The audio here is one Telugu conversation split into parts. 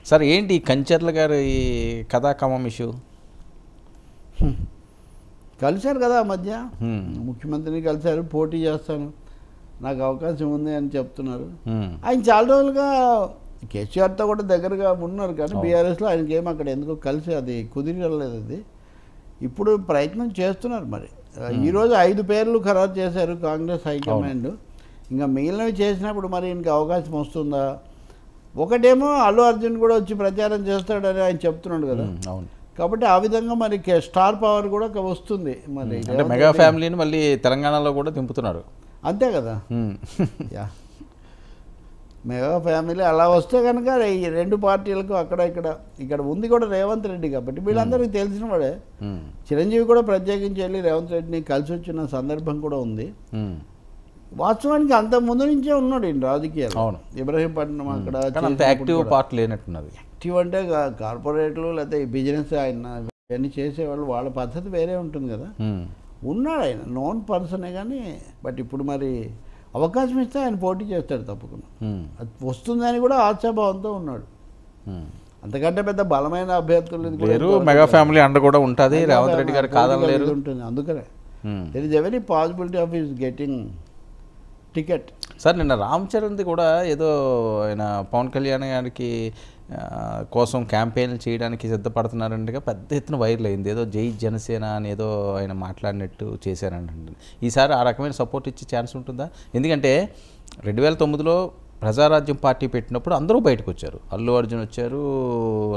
సార్ ఏంటి కంచర్ల గారి కథాకమం ఇష్యూ? కలిశారు కదా ఆ మధ్య, ముఖ్యమంత్రిని కలిశారు, పోటీ చేస్తాను నాకు అవకాశం ఉంది అని చెప్తున్నారు. ఆయన చాలా రోజులుగా కేసీఆర్తో కూడా దగ్గరగా ఉన్నారు, కానీ బీఆర్ఎస్లో ఆయనకి ఏమో అక్కడ ఎందుకో కలిసి అది కుదిరలేదు. అది ఇప్పుడు ప్రయత్నం చేస్తున్నారు. మరి ఈరోజు 5 పేర్లు ఖరారు చేశారు కాంగ్రెస్ హైకమాండ్. ఇంకా మిగిలినవి చేసినప్పుడు మరి ఇంక అవకాశం వస్తుందా? ఒకటేమో అల్లు అర్జున్ కూడా వచ్చి ప్రచారం చేస్తాడని ఆయన చెప్తున్నాడు కదా. అవును. కాబట్టి ఆ విధంగా మరి స్టార్ పవర్ కూడా వస్తుంది. మరి మెగా ఫ్యామిలీని మళ్ళీ తెలంగాణలో కూడా దింపుతున్నారు, అంతే కదా. యా, మెగా ఫ్యామిలీ అలా వస్తే కనుక ఈ 2 పార్టీలకు అక్కడ ఇక్కడ ఉంది కూడా రేవంత్ రెడ్డి, కాబట్టి వీళ్ళందరికీ తెలిసిన వాడే. చిరంజీవి కూడా ప్రత్యేకించి వెళ్ళి రేవంత్ రెడ్డిని కలిసి వచ్చిన సందర్భం కూడా ఉంది. వాస్తవానికి అంత ముందు నుంచే ఉన్నాడు ఈయన రాజకీయాలు. ఇబ్రహీంపట్నం అక్కడ యాక్టివ్ పార్ట్ లేనట్టున్నది. యాక్టివ్ అంటే కార్పొరేట్లు లేకపోతే బిజినెస్ ఆయన ఇవన్నీ చేసేవాళ్ళు, వాళ్ళ పద్ధతి వేరే ఉంటుంది కదా. ఉన్నాడు ఆయన నోన్ పర్సనే, కానీ బట్ ఇప్పుడు మరి అవకాశం ఇస్తే ఆయన పోటీ చేస్తాడు తప్పకుండా. అది వస్తుందని కూడా ఆశాభావంతో ఉన్నాడు. అంతకంటే పెద్ద బలమైన అభ్యర్థులు మెగా ఫ్యామిలీ అండ కూడా ఉంటుంది, రేవంత్ రెడ్డి గారు కాదనలేరు ఉంటుంది. అందుకనే there is a very possibility of is getting ticket. Sir నిన్న రామ్ చరణ్ది కూడా ఏదో ఆయన పవన్ కళ్యాణ్ గారికి కోసం క్యాంపెయిన్ చేయడానికి సిద్ధపడుతున్నారంటగా పెద్ద ఎత్తున వైరల్ అయింది. ఏదో జై జనసేన అని ఏదో ఆయన మాట్లాడినట్టు చేశారంటే ఈసారి ఆ రకమైన సపోర్ట్ ఇచ్చే ఛాన్స్ ఉంటుందా? ఎందుకంటే 2009లో ప్రజారాజ్యం పార్టీ పెట్టినప్పుడు అందరూ బయటకు వచ్చారు. అల్లు అర్జున్ వచ్చారు,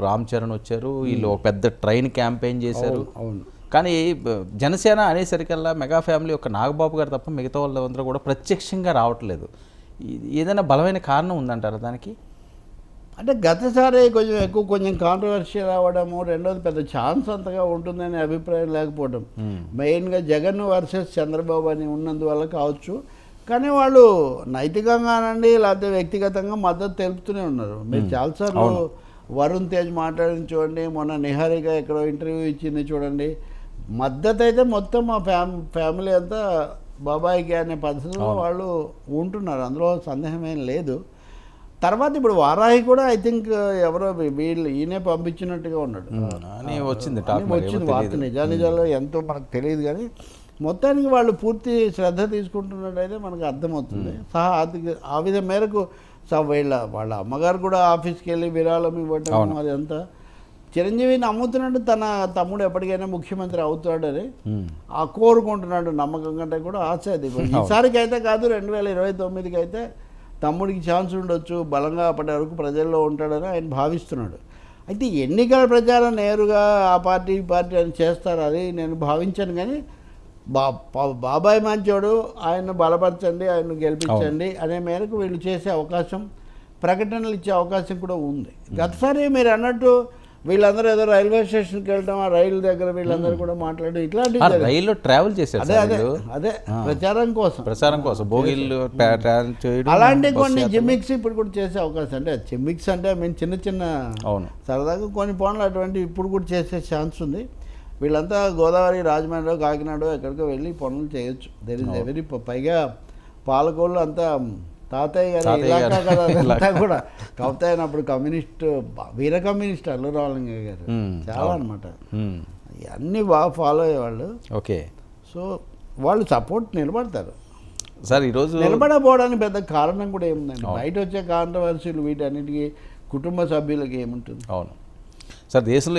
రామ్ చరణ్ వచ్చారు, వీళ్ళు ఒక పెద్ద ట్రైన్ క్యాంపెయిన్ చేశారు. కానీ జనసేన అనేసరికల్లా మెగా ఫ్యామిలీ ఒక నాగబాబు గారు తప్ప మిగతా వాళ్ళందరూ కూడా ప్రత్యక్షంగా రావట్లేదు. ఏదైనా బలమైన కారణం ఉందంటారా దానికి? అంటే గతసారి కొంచెం కాంట్రవర్షియల్ అవ్వడము, రెండోది పెద్ద ఛాన్స్ అంతగా ఉంటుందనే అభిప్రాయం లేకపోవడం, మెయిన్గా జగన్ వర్సెస్ చంద్రబాబు అని ఉన్నందువల్ల కావచ్చు. కానీ వాళ్ళు నైతికంగానండి లేకపోతే వ్యక్తిగతంగా మద్దతు తెలుపుతూనే ఉన్నారు. మీరు చాలాసార్లు వరుణ్ తేజ్ మాట్లాడిన చూడండి, మొన్న నిహారిక ఎక్కడో ఇంటర్వ్యూ ఇచ్చింది చూడండి. మద్దతు అయితే మొత్తం మా ఫ్యామిలీ అంతా బాబాయికి అనే పద్ధతిలో వాళ్ళు ఉంటున్నారు, అందులో సందేహం ఏం లేదు. తర్వాత ఇప్పుడు వారాహి కూడా ఐ థింక్ ఎవరో వీళ్ళు ఈయనే పంపించినట్టుగా ఉన్నాడు వచ్చింది వార్త. నిజాలు ఎంతో మనకు తెలియదు, కానీ మొత్తానికి వాళ్ళు పూర్తి శ్రద్ధ తీసుకుంటున్నట్టయితే మనకు అర్థమవుతుంది. ఆ విధం మేరకు వాళ్ళ అమ్మగారు కూడా ఆఫీస్కి వెళ్ళి విరాళం ఇవ్వటం, అదంతా చిరంజీవి నమ్ముతున్నట్టు తన తమ్ముడు ఎప్పటికైనా ముఖ్యమంత్రి అవుతాడని ఆ కోరుకుంటున్నాడు. నమ్మకం కంటే కూడా ఆశ అది. ఈసారికి అయితే కాదు, 2029కి అయితే తమ్ముడికి ఛాన్స్ ఉండొచ్చు, బలంగా అప్పటి వరకు ప్రజల్లో ఉంటాడని ఆయన భావిస్తున్నాడు. అయితే ఎన్నికల ప్రచారం నేరుగా ఆ పార్టీ ఈ పార్టీ అని చేస్తారు, అది నేను భావించాను. కానీ బాబాయ్ మంచోడు, ఆయన బలపరచండి, ఆయన గెలిపించండి అనే మేరకు వీళ్ళు చేసే అవకాశం, ప్రకటనలు ఇచ్చే అవకాశం కూడా ఉంది. గతసారి మీరు అన్నట్టు వీళ్ళందరూ ఏదో రైల్వే స్టేషన్కి వెళ్ళడం, ఆ రైలు దగ్గర వీళ్ళందరూ కూడా మాట్లాడి ఇట్లాంటి రైల్లో ట్రావెల్ చేశారు. అదే ప్రచారం కోసం బోగిళ్ళు అలాంటి కొన్ని జిమ్మిక్స్ ఇప్పుడు కూడా చేసే అవకాశం. అంటే జిమ్మిక్స్ అంటే మేము చిన్న సరదాగా కొన్ని పనులు అటువంటి ఇప్పుడు కూడా చేసే ఛాన్స్ ఉంది. వీళ్ళంతా గోదావరి, రాజమండ్రి, కాకినాడ ఎక్కడికో వెళ్ళి పనులు చేయొచ్చు. There is every. పైగా పాలకోళ్ళు అంతా తాతయ్య గారి ఇలాకా కదా అంతా కూడా. కాకపోతే ఆయన అప్పుడు కమ్యూనిస్ట్, వీర కమ్యూనిస్ట్ అల్లు రామలింగ గారు చాలా అనమాట. అన్నీ బాగా ఫాలో అయ్యేవాళ్ళు. ఓకే, సో వాళ్ళు సపోర్ట్ నిలబడతారు. సార్ ఈరోజు నిలబడకపోవడానికి పెద్ద కారణం కూడా ఏముందండి, బయట వచ్చే కాంట్రవర్సీలు వీటన్నిటికీ కుటుంబ సభ్యులకి ఏముంటుంది? అవును సార్, దేశంలో